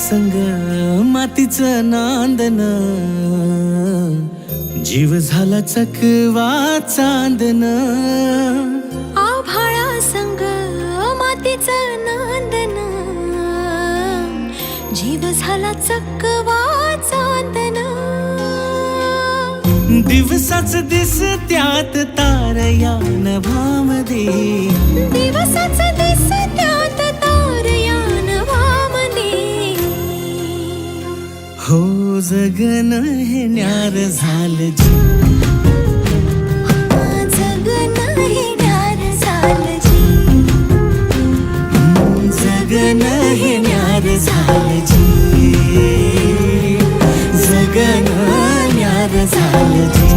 संग मातीचं नांदन, जीव झाला चकवा चांदन. आभाळा संग मातीचं नांदन, जीव झाला चकवा चांदन. दिवसाच दिसत्यात तार या नभामध्ये, दिवसाच दिसत्यात तार या नभामध्ये. हो जगन हे न्यार झालं जी, जगन हे न्यार झालं जी. जगन हे न्यार झालं जी, जगन न्यार झालं जी.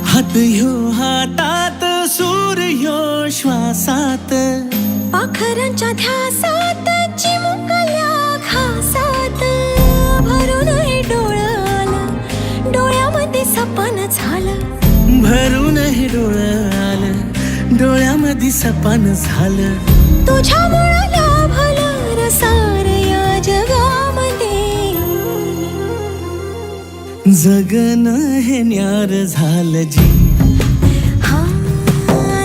हात ह्यो हातात, सूर ह्यो श्वासात, पाखरांच्या ध्यासात, चिमुकल्या घासात. भरून हे डोळं आलं, डोळ्यामध्ये सपन झालं. भरून हे डोळं आलं, डोळ्यामध्ये सपन झालं. तुझ्यामुळं लाभलं रसार या जगामध्ये. जगन हे न्यार झालं जी, हा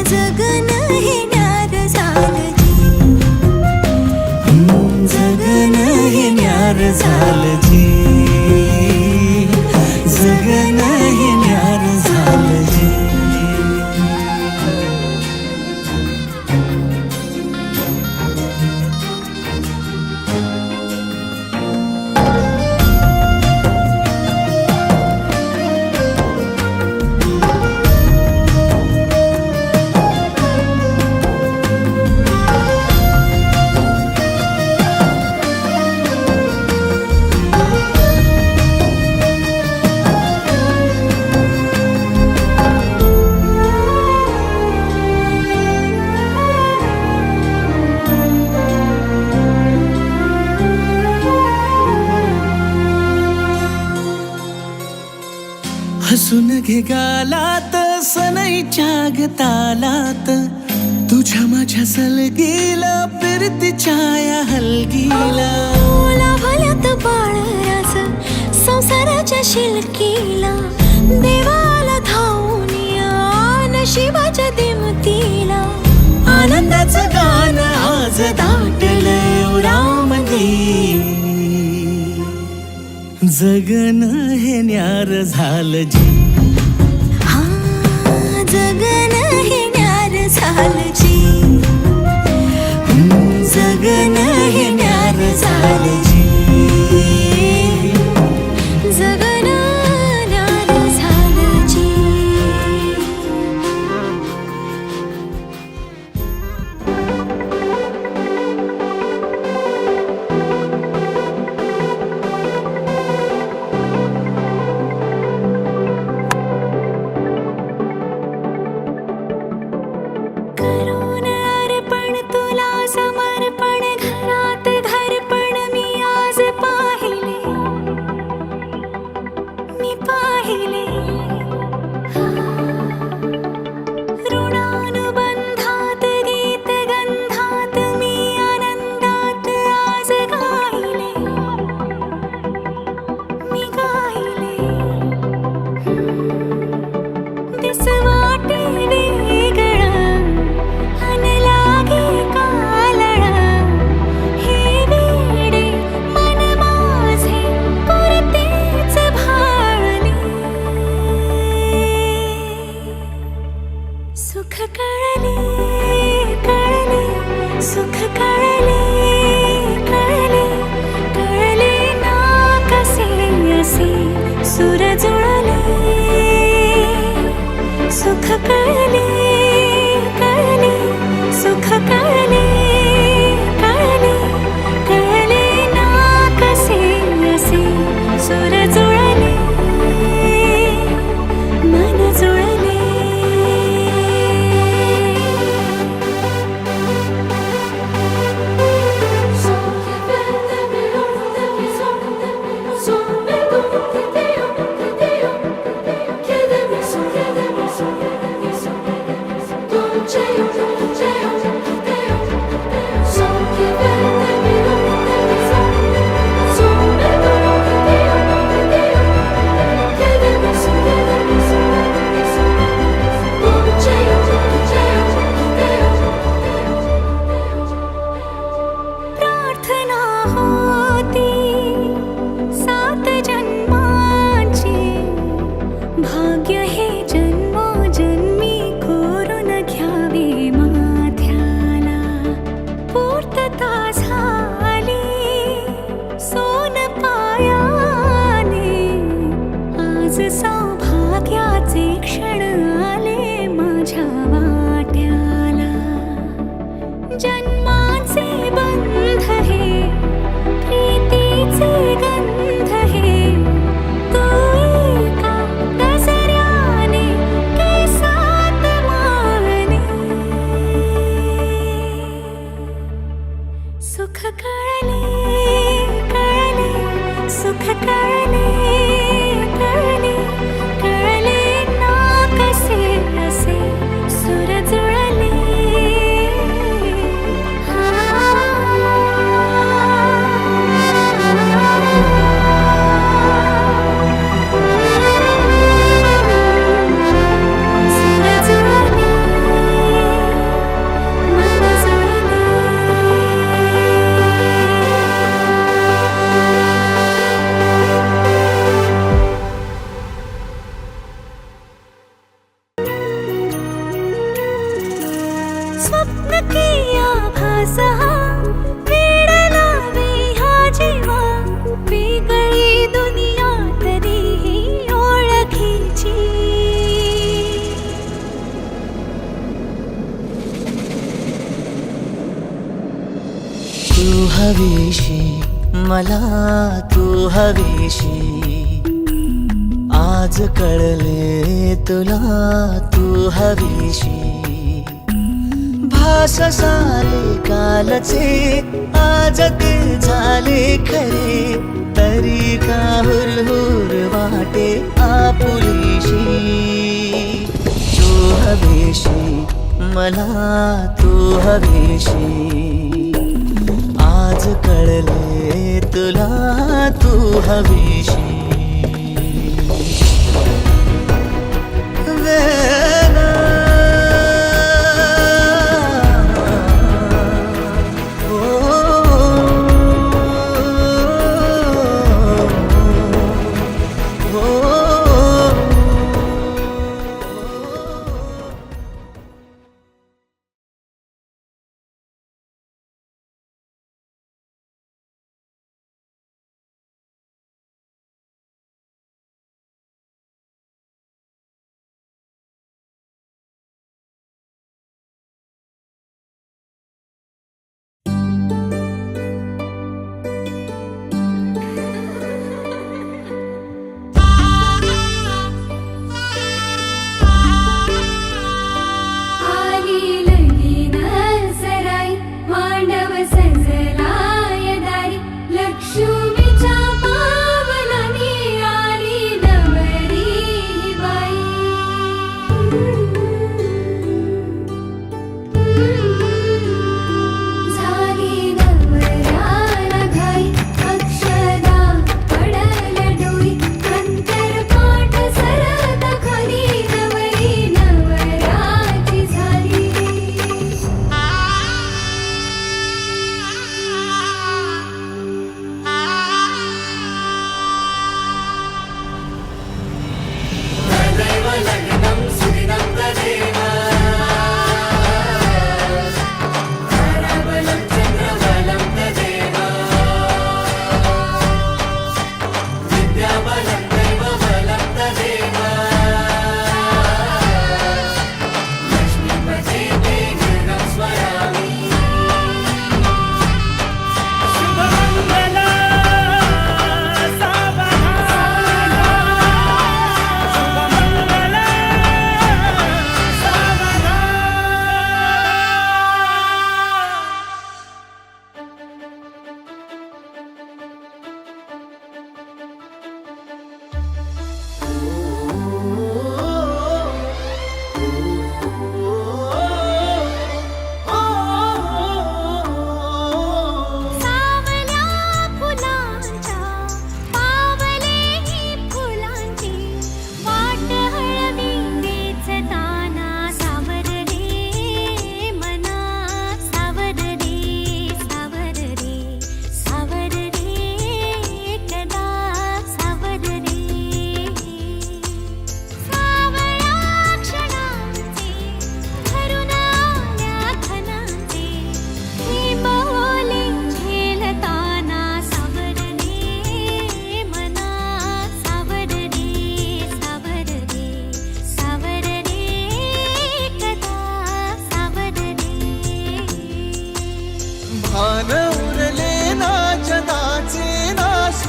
जगन हे न्यार झालं जी. जगन हे न्यार झालं जी, जगन हे न्यार झालं जी. हसून घे गालात, सनईच्या गतालात, तुझ्या माझ्या सलगीला, फिरतीच्या या हलगीला. लाभल्यात बाळराज संसाराच्या शिलकीला. देवाला धावून या नशिबाच्या दिमतीला. आनंदाचं गाणं आज दाटलं उरामध्ये. जगन हे न्यार झालं जी, हा जगन हे न्यार झालं जी. जगन हे न्यार झालं जी. जगन न्यार झालं जी. करो ममता झाली सोन पायाने आज सौभाग्याचे क्षण आले माझ्या वाट्याला जन्माचे बंध हे प्रीतीचे गंध हे तू एका दसऱ्याने केसात मावने सुख कळले कळले सुख कळले कळले कळले ना कसे असे सुर जुळले सुर जुळले मन जुळले स्वप्न किया भासा वेड लावे हा जीवा वेगळी दुनिया तरीही ओळखीची तू हवीशी मला तू हवीशी आज कळले तुला तू हवीशी भास सारे कालचे आज ते झाले खरे तरी का हुरहुर वाटे आपुलीशी तू हवीशी मला तू हवीशी आज कळले तुला तू हवीशी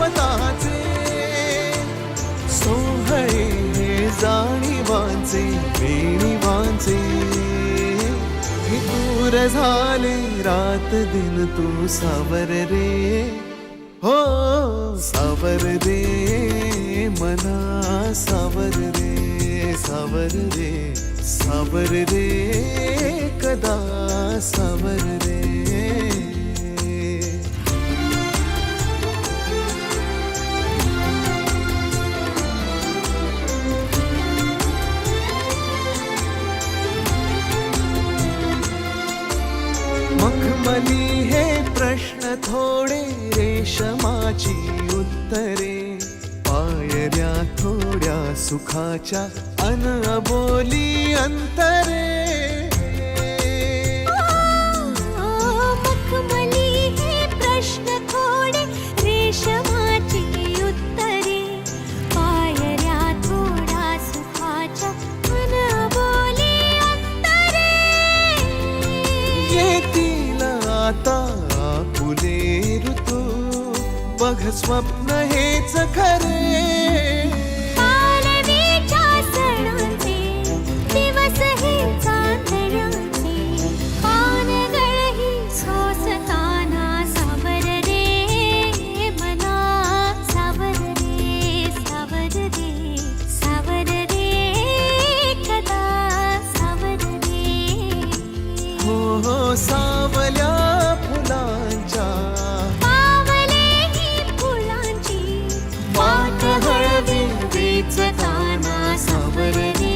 स्वतःचे सोहळे जाणीवांचे बेणीवांचे हे दूर झाले रात दिन तू सावर रे हो सावर रे मना सावर रे सावर रे सावर रे कदा सावर रे मखमली हे प्रश्न थोडे रेशमाची उत्तरे पायऱ्या थोड्या सुखाच्या अन अबोली अंतरे मखमली हे प्रश्न थोडे रेशमाची उत्तरे पायऱ्या थोड्या सुखाच्या अनबोली अंतरे येतील आता फुले ऋतू बघ स्वप्न हेच खरे पालवीच्या सणांचे दिवस हे चांदण्याचे पानगळही सोसताना सावर रे मना सावर रे सावर रे सावर रे कदा सावर रे हो हो सावल्या फुलांच्या पावलेही फुलांची वाट हळवी वेचताना सावर रे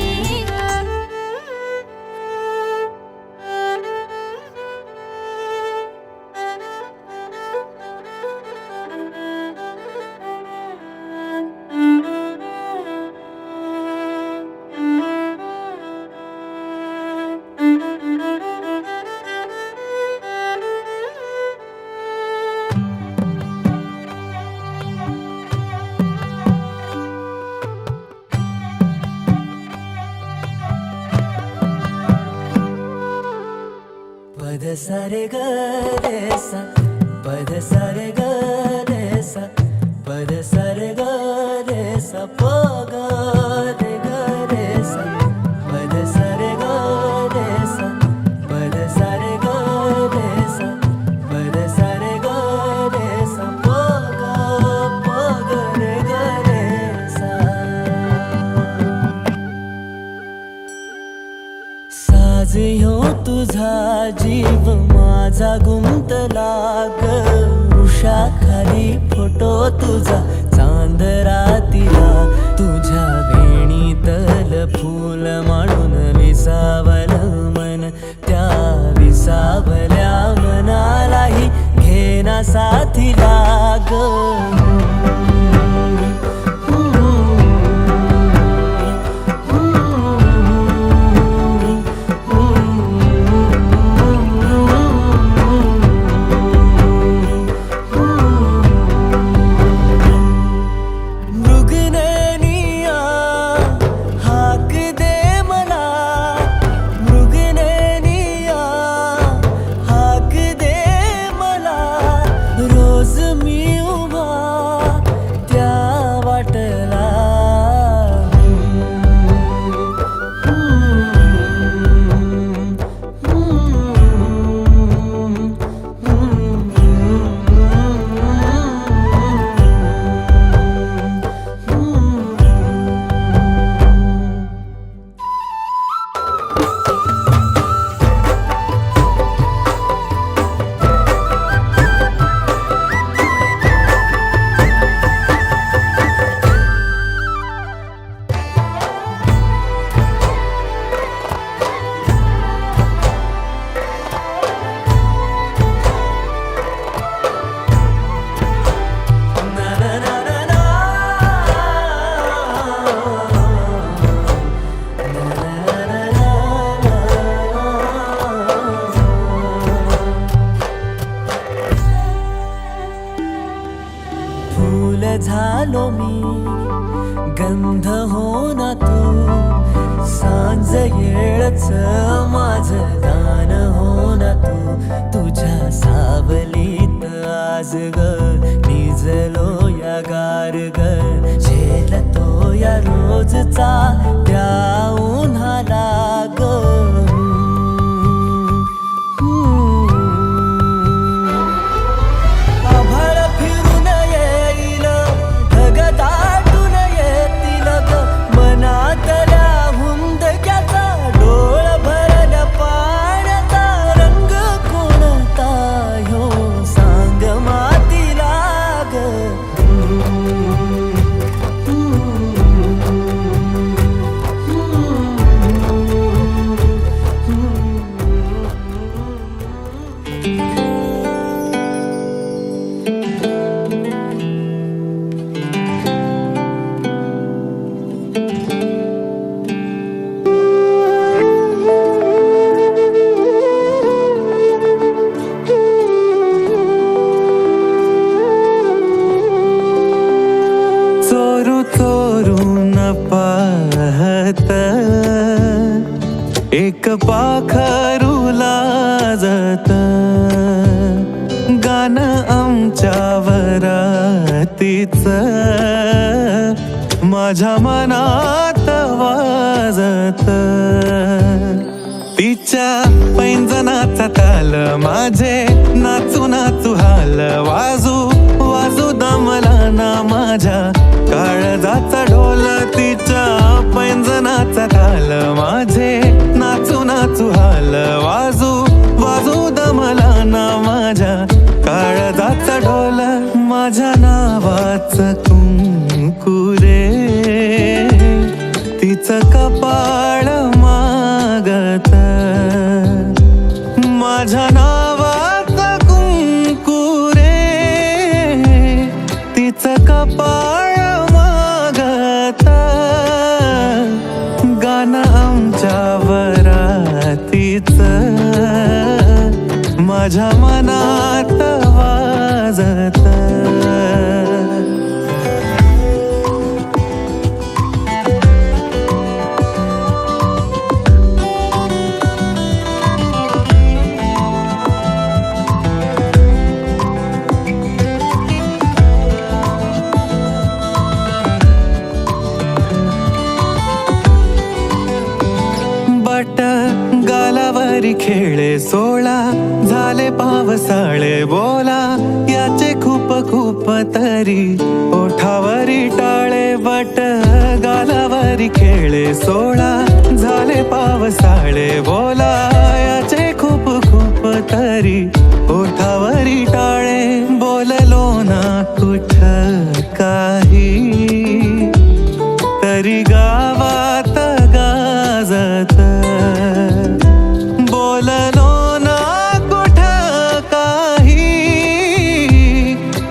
पद सारे ग रे सा पद सारे ग रे सा पद सारे ग रे सा प ग रे सा पद सारे ग रे सा पद सारे ग रे सा पद सारे ग रे सा प ग रे सा साज ह्यो तुझा जीव माझा गुंतला ग उषाखाली फोटो तुझा चांद रातीला तुझ्या वेणीतल फूल मांडून विसावल मन त्या विसावल्या मनालाही घेना साथीला ग झालो मी गंध हो ना तू सांज येळच माझं गान हो ना तू तुझ्या सावलीत आज ग निजलो या गार ग झेलतो या रोजचा त्या उन्हाला ग आभाळ फिरून येईल ढग दाटून येतील ग मनातल्या हुंदक्याचा डोळ भरल्या पाण्याचा रंग कोणता ह्यो सांग मातीला ग चोरू चोरून पाहत एक पाखरू लाजत गाणं आमच्या वरातीच माझ्या मनात वाजत तिच्या पैंजनाचा ताल माझे नाचू नाचू हाल वाजू वाजू दमला ना माझ्या काळजाचा ढोल तिच्या पैंजनाचा ताल माझे नाचू नाचू हाल वाजू वाजू दमला ना माझ्या काळजाचा ढोल माझ्या नावाचं कुंकुरे तिचं कपाळ मागत माझ्या नावाचं कुंकुरे तिचं कपाळ मागत गाणं आमच्या वरातीच माझ्या मनात वाजत बट गालावरी खेळे सोळा झाले पावसाळे बोला याचे खूप खूप तरी ओठावरी टाळे बट गालावरी खेळे सोळा झाले पावसाळे बोला याचे खूप खूप तरी ओठावरी टाळे बोललो ना कुठ काही तरी गावात गाजत बोललो ना कुठ काही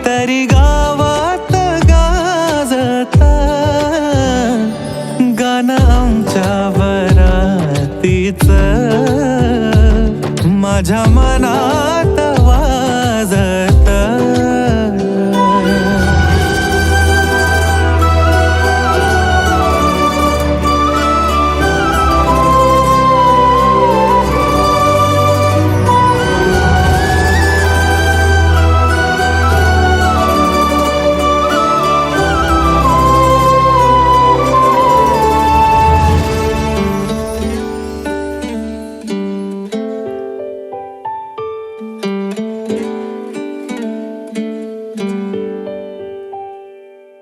तरी गावात गाजत गाणं आमच्या वरातीच माझ्या मनात वाजत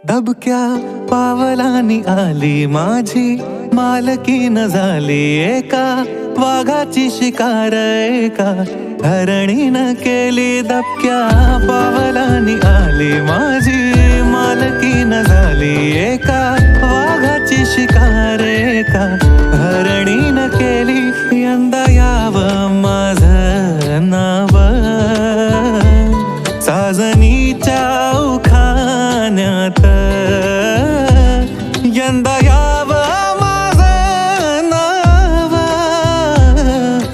दबक्या पावलानी आली माझी मालकीन झाली एका वाघाची शिकार एका हरणीनं केली दबक्या पावलानी आली माझी मालकीन झाली एका वाघाची शिकार एका हरणीनं केली यंदा यावं माझं नाव साजनीच्या उखाण्यात यंदा यावं माझं नाव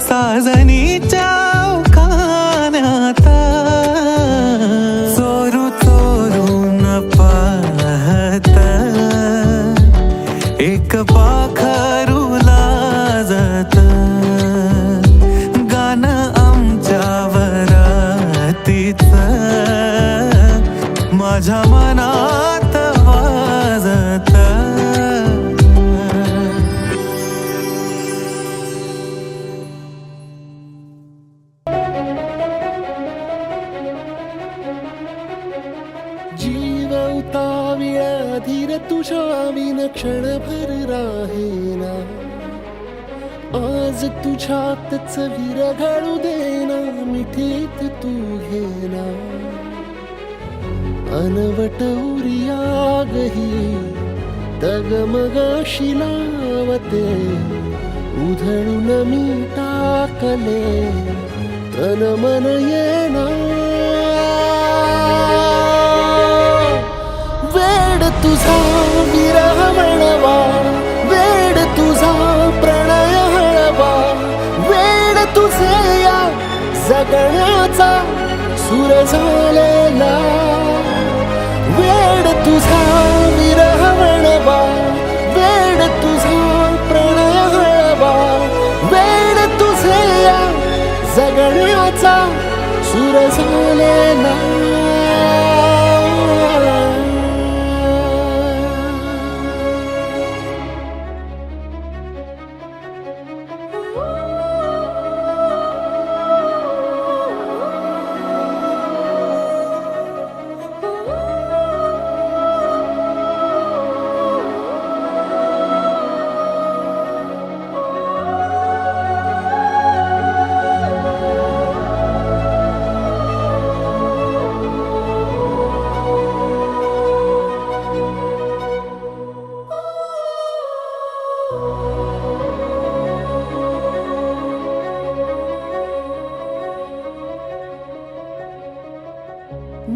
साजनीच्या उखाण्यात चोरू चोरून पाहत एक पाखरू लाजत गाणं आमच्या वरातीच माझ्या मनात वेळा धीर तुझ्या विन क्षणभर राहेना. आज तुझ्यातच वीर घालू देना, मिठीत तू घेना. अनवट उरियागही डगमगाशी लावते, उधळून मी टाकले तन मन येना. वेड तुझा विरह म्हणवा, वेड तुझा प्रणय हळवा, वेड तुझे या जगण्याचा सूर झालेला. वेड तुझा विरह म्हणवा, वेड तुझा प्रणय हळवा, वेड तुझे या जगण्याचा सूर झालेला.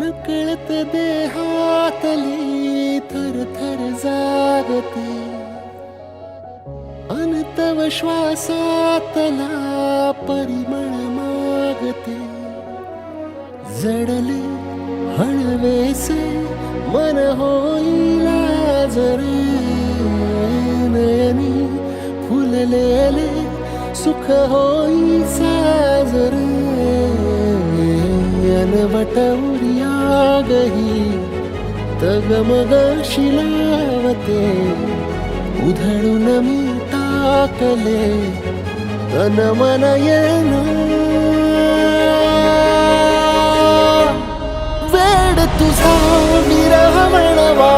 नकळत देहातली थरथर जागते, अनतव श्वासातला परिमळ मागते. जडले हळवेसे मन होईला जरे, नयनी फुललेले सुख होई साजरे. अनवट उरियागही तगमगाशी लावते, उधळून मी टाकले तन मन येना. वेड तुझा विरह म्हणवा,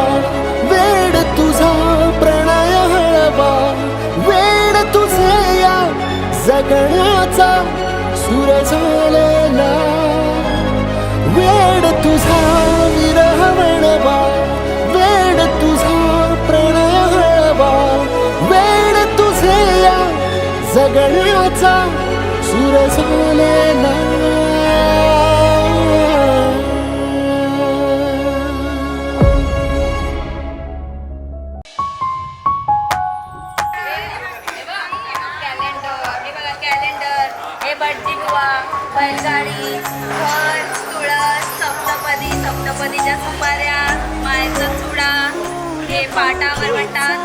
वेड तुझा प्रणय हळवा, वेड तुझे या जगण्याचा सूर झालेला. वेड तुझा विरह म्हणवा, वेड तुझा प्रणय हळवा, वेड तुझे या जगण्याचा सूर झालेला. बैलगाडी, घर, तुळस, सप्तपदी, सप्तपदीच्या सुपाऱ्या, मायेचा चुडा, हे पाटावर म्हणतात.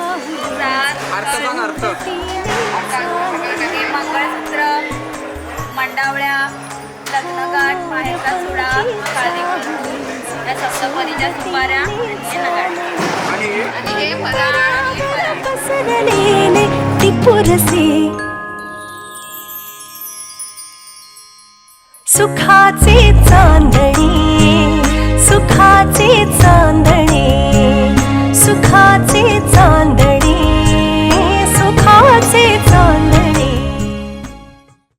हे मंगळसूत्र, मंडावळ्या, लग्नगाठ, मायेचा चुडा, काली या सप्तपदीच्या सुपाऱ्या आणि हे फराळ. पसरलेले ती पुरसे सुखाचे चांदणे.